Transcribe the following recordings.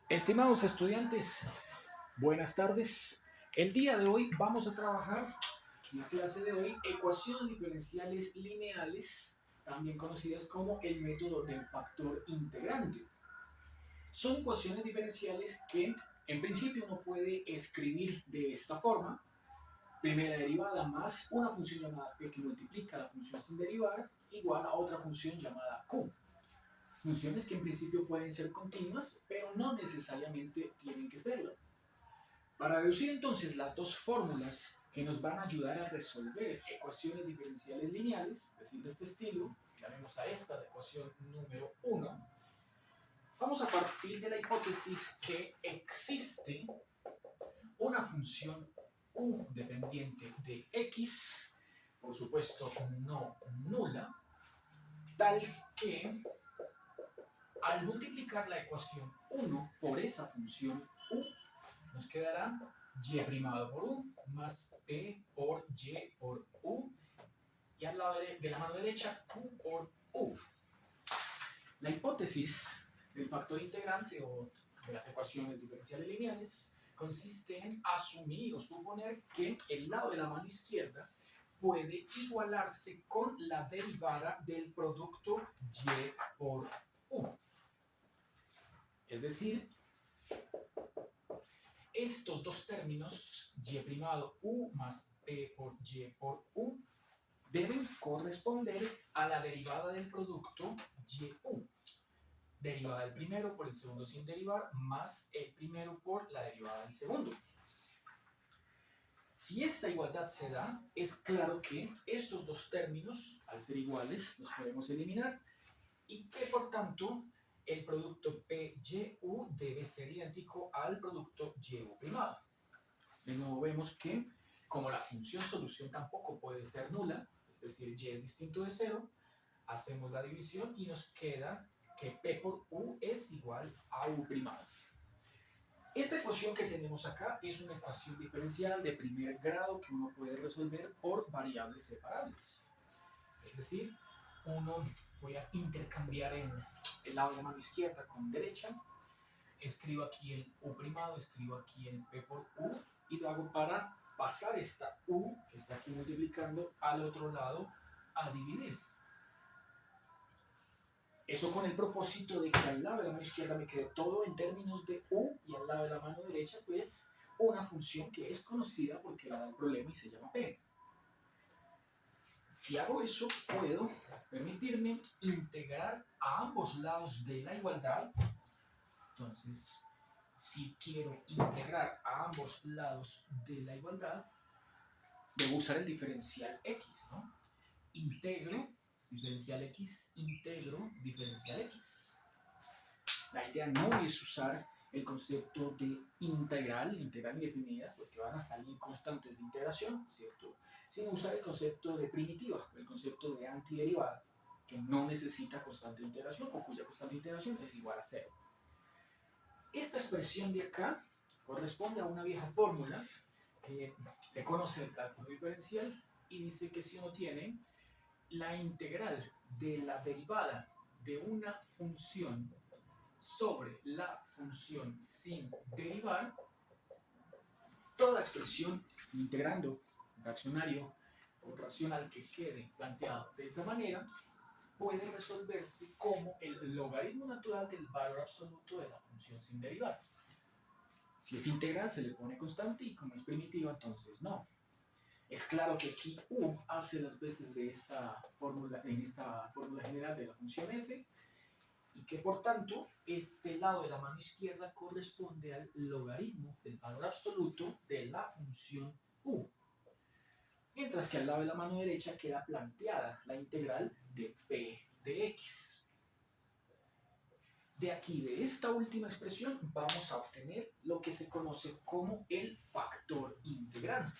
Estimados estudiantes, buenas tardes. El día de hoy vamos a trabajar en la clase de hoy ecuaciones diferenciales lineales, también conocidas como el método del factor integrante. Son ecuaciones diferenciales que en principio uno puede escribir de esta forma: primera derivada más una función llamada p que multiplica la función sin derivar igual a otra función llamada q. Funciones que en principio pueden ser continuas, pero no necesariamente tienen que serlo. Para reducir entonces las dos fórmulas que nos van a ayudar a resolver ecuaciones diferenciales lineales, es decir, de este estilo, llamemos a esta la ecuación número 1, vamos a partir de la hipótesis que existe una función u dependiente de x, por supuesto no nula, tal que al multiplicar la ecuación 1 por esa función u, nos quedará y primado por u más p por y por u, y al lado de la mano derecha q por u. La hipótesis del factor integrante o de las ecuaciones diferenciales lineales consiste en asumir o suponer que el lado de la mano izquierda puede igualarse con la derivada del producto y por u. Es decir, estos dos términos, y primado u más p por y por u, deben corresponder a la derivada del producto yu. Derivada del primero por el segundo sin derivar, más el primero por la derivada del segundo. Si esta igualdad se da, es claro que estos dos términos, al ser iguales, los podemos eliminar y que por tanto el producto PYU debe ser idéntico al producto YU primado. De nuevo vemos que, como la función solución tampoco puede ser nula, es decir, y es distinto de 0, hacemos la división y nos queda que P por U es igual a U primado. Esta ecuación que tenemos acá es una ecuación diferencial de primer grado que uno puede resolver por variables separables. Es decir, voy a intercambiar en el lado de la mano izquierda con derecha, escribo aquí el U primado, escribo aquí el P por U y lo hago para pasar esta U que está aquí multiplicando al otro lado a dividir. Eso con el propósito de que al lado de la mano izquierda me quede todo en términos de U y al lado de la mano derecha pues una función que es conocida porque la da el problema y se llama P. Si hago eso, puedo permitirme integrar a ambos lados de la igualdad. Entonces, si quiero integrar a ambos lados de la igualdad, debo usar el diferencial x, ¿no? Integro, diferencial x, integro, diferencial x. La idea no es usar el concepto de integral indefinida, porque van a salir constantes de integración, ¿cierto? Sino usar el concepto de primitiva, el concepto de antiderivada, que no necesita constante de integración o cuya constante de integración es igual a 0. Esta expresión de acá corresponde a una vieja fórmula que se conoce del cálculo diferencial y dice que si uno tiene la integral de la derivada de una función sobre la función sin derivar, toda expresión integrando un fraccionario o racional que quede planteado de esa manera puede resolverse como el logaritmo natural del valor absoluto de la función sin derivar. Si es integral se le pone constante y como es primitiva entonces no. Es claro que aquí u hace las veces de esta fórmula, en esta fórmula general de la función f, y que por tanto este lado de la mano izquierda corresponde al logaritmo del valor absoluto de la función u, mientras que al lado de la mano derecha queda planteada la integral de p de x. De aquí, de esta última expresión, vamos a obtener lo que se conoce como el factor integrante.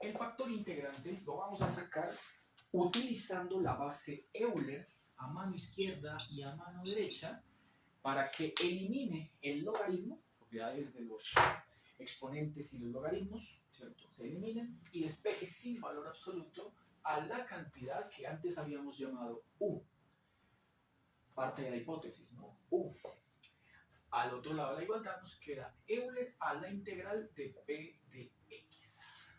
El factor integrante lo vamos a sacar utilizando la base Euler a mano izquierda y a mano derecha para que elimine el logaritmo, propiedades de los exponentes y los logaritmos, ¿cierto? Se eliminen y despeje sin valor absoluto a la cantidad que antes habíamos llamado u. parte de la hipótesis, ¿no? Al otro lado de la igualdad nos queda Euler a la integral de P de X.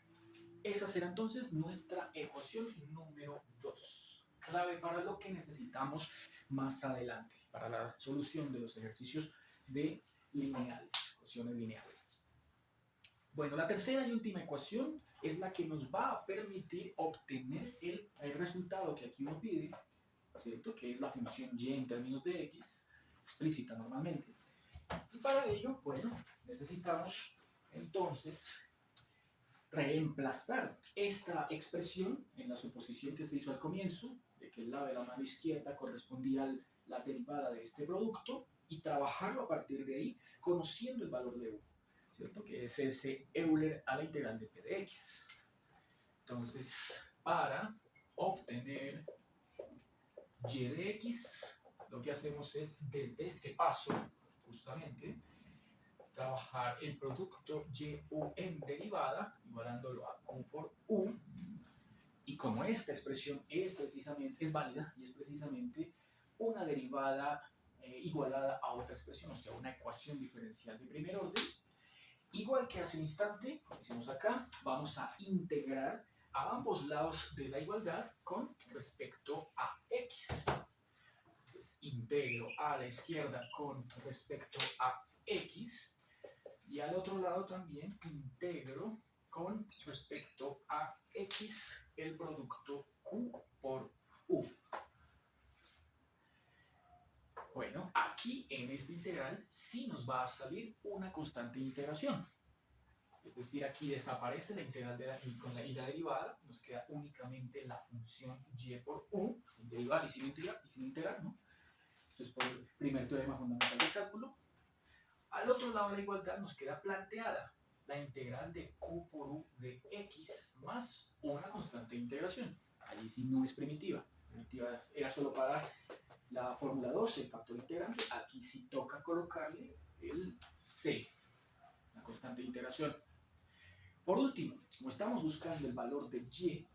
Esa será entonces nuestra ecuación número 2, clave para lo que necesitamos más adelante, para la solución de los ejercicios de lineales, ecuaciones lineales. Bueno, la tercera y última ecuación es la que nos va a permitir obtener el resultado que aquí nos pide, ¿cierto? Que es la función y en términos de x, explícita normalmente. Y para ello, bueno, necesitamos entonces reemplazar esta expresión en la suposición que se hizo al comienzo, de que el lado de la mano izquierda correspondía a la derivada de este producto, y trabajarlo a partir de ahí, conociendo el valor de u, ¿cierto? Que es ese Euler a la integral de p de x. Entonces, para obtener y de x, lo que hacemos es, desde este paso, justamente, trabajar el producto y-u en derivada, igualándolo a q por u, y como esta expresión es válida y es precisamente una derivada igualada a otra expresión, o sea, una ecuación diferencial de primer orden, igual que hace un instante, como hicimos acá, vamos a integrar a ambos lados de la igualdad con respecto a x. Entonces, integro a la izquierda con respecto a x, y al otro lado también integro con respecto a x el producto q por u. Bueno, aquí en este integral sí nos va a salir una constante de integración. Es decir, aquí desaparece la integral y la derivada, nos queda únicamente la función y por u, sin derivar y sin integrar, ¿no? Esto es por el primer teorema fundamental del cálculo. Al otro lado de la igualdad nos queda planteada la integral de q por u de x más una constante de integración. Allí sí no es primitiva. Primitiva era solo para la fórmula 2, el factor integrante. Aquí sí toca colocarle el c, la constante de integración. Por último, como estamos buscando el valor de y,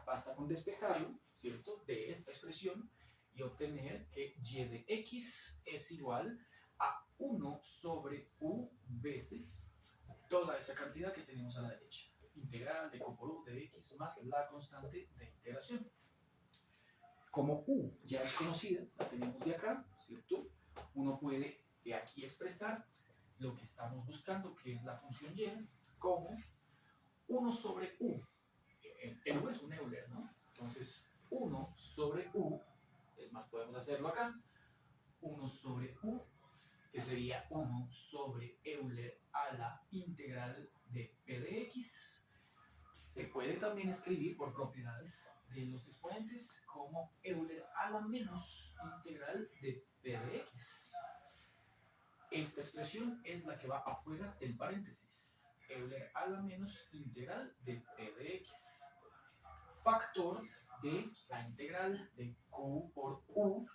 basta con despejarlo, ¿cierto?, de esta expresión y obtener que y de x es igual a 1 sobre u veces toda esa cantidad que tenemos a la derecha. Integral de q por u de x más la constante de integración. Como u ya es conocida, la tenemos de acá, ¿cierto? Uno puede de aquí expresar lo que estamos buscando, que es la función y, como 1 sobre u. El u es un Euler, ¿no? Entonces, 1 sobre u, es más, podemos hacerlo acá. 1 sobre u, que sería 1 sobre Euler a la integral de p de x. Se puede también escribir por propiedades de los exponentes como Euler a la menos integral de p de x. Esta expresión es la que va afuera del paréntesis. Euler a la menos integral de p de x. Factor de la integral de q por u.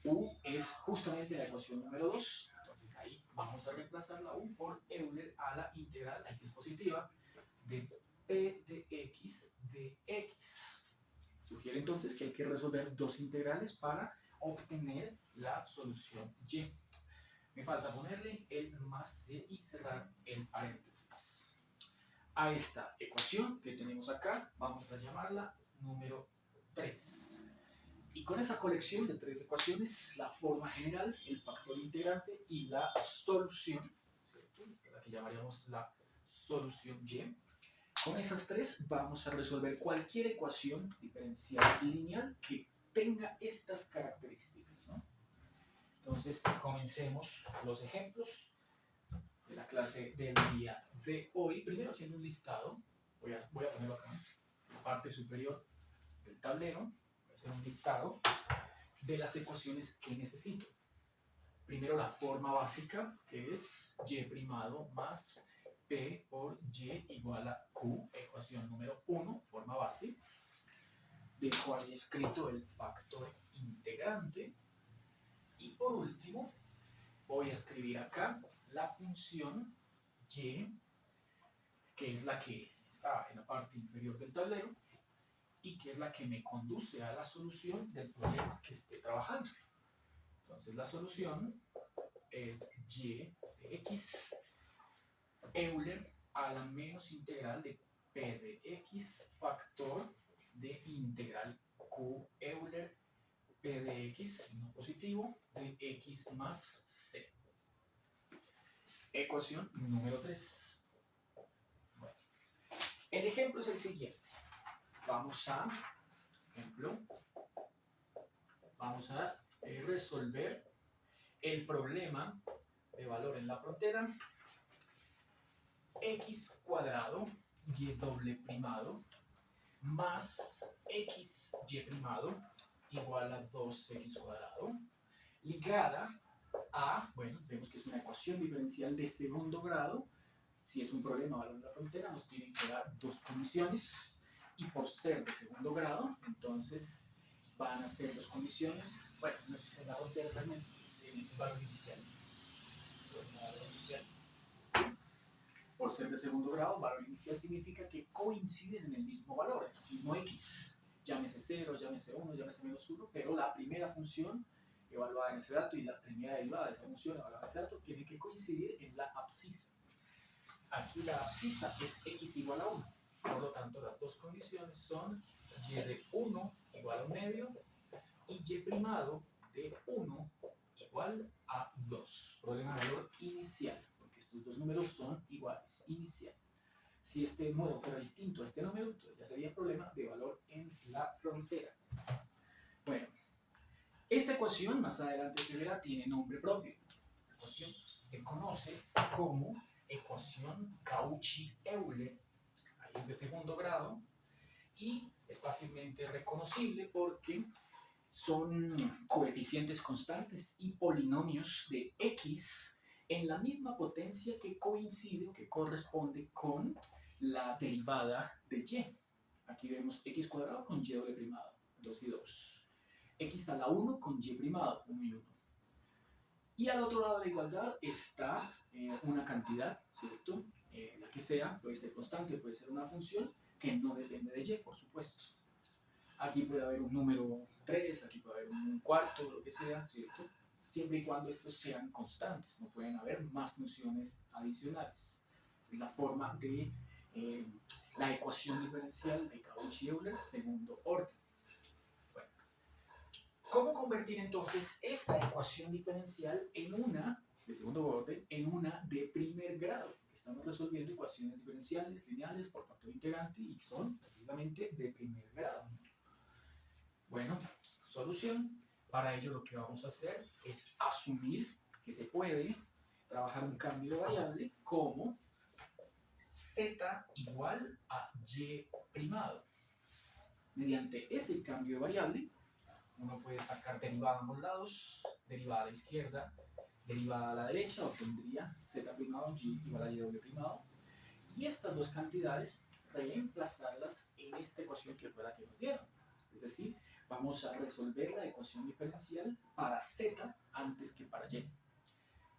U es justamente la ecuación número 2. Entonces ahí vamos a reemplazar la u por Euler a la integral, ahí sí es positiva, de p de x de x. Sugiere entonces que hay que resolver dos integrales para obtener la solución y. Me falta ponerle el más c y cerrar el paréntesis. A esta ecuación que tenemos acá vamos a llamarla número 3. Y con esa colección de tres ecuaciones, la forma general, el factor integrante y la solución, ¿cierto? Esta es la que llamaríamos la solución y. Con esas tres vamos a resolver cualquier ecuación diferencial lineal que tenga estas características, ¿no? Entonces, comencemos los ejemplos de la clase del día de hoy. Primero haciendo un listado, voy a ponerlo acá, en la parte superior del tablero. Voy a hacer un listado de las ecuaciones que necesito. Primero la forma básica, que es y primado más p por y igual a q, ecuación número 1, forma base. Dejo ahí escrito el factor integrante. Y por último, voy a escribir acá la función y, que es la que está en la parte inferior del tablero. y que es la que me conduce a la solución del problema que esté trabajando. Entonces la solución es y de x Euler a la menos integral de p de x factor de integral q Euler p de x no positivo de x más c. Ecuación número 3. Bueno, el ejemplo es el siguiente. Vamos a resolver el problema de valor en la frontera x cuadrado y doble primado más xy primado igual a 2x cuadrado ligada a, bueno, vemos que es una ecuación diferencial de segundo grado. Si es un problema de valor en la frontera, nos tienen que dar dos condiciones y por ser de segundo grado, entonces van a ser dos condiciones. Bueno, no es en la frontera realmente, es el valor inicial. Por ser de segundo grado, valor inicial significa que coinciden en el mismo valor, en el mismo x. Llámese 0, llámese 1, llámese menos 1, pero la primera función evaluada en ese dato y la primera derivada de esa función evaluada en ese dato tiene que coincidir en la abscisa. Aquí la abscisa es x igual a 1. Por lo tanto, las dos condiciones son y de 1 igual a 1 medio y y primado de 1 igual a 2. Problema de valor inicial, porque estos dos números son iguales, inicial. Si este número fuera distinto a este número, entonces ya sería problema de valor en la frontera. Bueno, esta ecuación más adelante se verá, tiene nombre propio. Esta ecuación se conoce como ecuación Cauchy-Euler. Ahí es de segundo grado y es fácilmente reconocible porque son coeficientes constantes y polinomios de x en la misma potencia que coincide o que corresponde con la derivada de y. Aquí vemos x cuadrado con y doble primado, 2 y 2. X a la 1 con y primado, 1 y 1. Y al otro lado de la igualdad está una cantidad, ¿cierto? La que sea, puede ser constante, puede ser una función que no depende de y, por supuesto. Aquí puede haber un número 3, aquí puede haber un cuarto, lo que sea, ¿cierto? Siempre y cuando estos sean constantes, no pueden haber más funciones adicionales. Esa es la forma de la ecuación diferencial de Cauchy-Euler, segundo orden. Bueno, ¿cómo convertir entonces esta ecuación diferencial en una, de segundo orden, en una de primer grado? Estamos resolviendo ecuaciones diferenciales lineales por factor integrante y son precisamente de primer grado. Bueno, solución. Para ello lo que vamos a hacer es asumir que se puede trabajar un cambio de variable como z igual a y primado. Mediante ese cambio de variable, uno puede sacar derivada a ambos lados, derivada a la izquierda, derivada a la derecha, obtendría z primado y igual a y doble primado. Y estas dos cantidades reemplazarlas en esta ecuación que fue la que nos dieron. Es decir, vamos a resolver la ecuación diferencial para z antes que para y.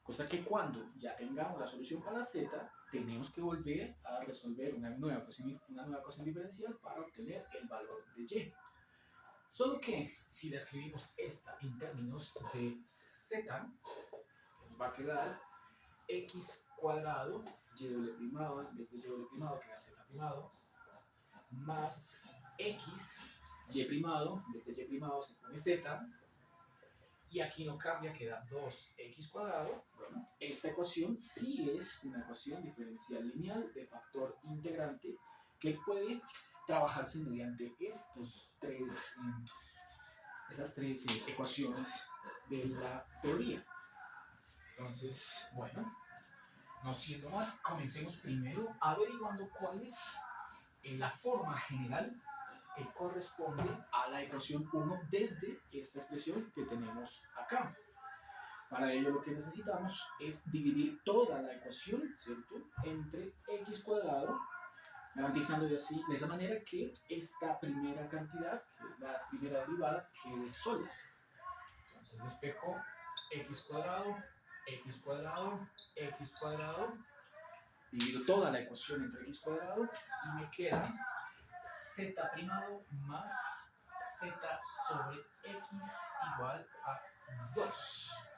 Cosa que cuando ya tengamos la solución para z, tenemos que volver a resolver una nueva ecuación diferencial para obtener el valor de y. Solo que si la escribimos esta en términos de z, nos va a quedar x cuadrado y doble primado, en vez de y doble primado queda z primado, más x y primado, en vez de y primado se pone z, y aquí no cambia, queda 2x cuadrado. Bueno, esta ecuación sí es una ecuación diferencial lineal de factor integrante que puede trabajarse mediante esas tres ecuaciones de la teoría. Entonces, bueno, no siendo más, comencemos primero averiguando cuál es la forma general que corresponde a la ecuación 1 desde esta expresión que tenemos acá. Para ello lo que necesitamos es dividir toda la ecuación, ¿cierto?, entre x cuadrado, garantizando de esa manera que esta primera cantidad, que es la primera derivada, quede sola. Entonces despejo x cuadrado, x cuadrado, x cuadrado, divido toda la ecuación entre x cuadrado y me queda z primado más z sobre x igual a 2.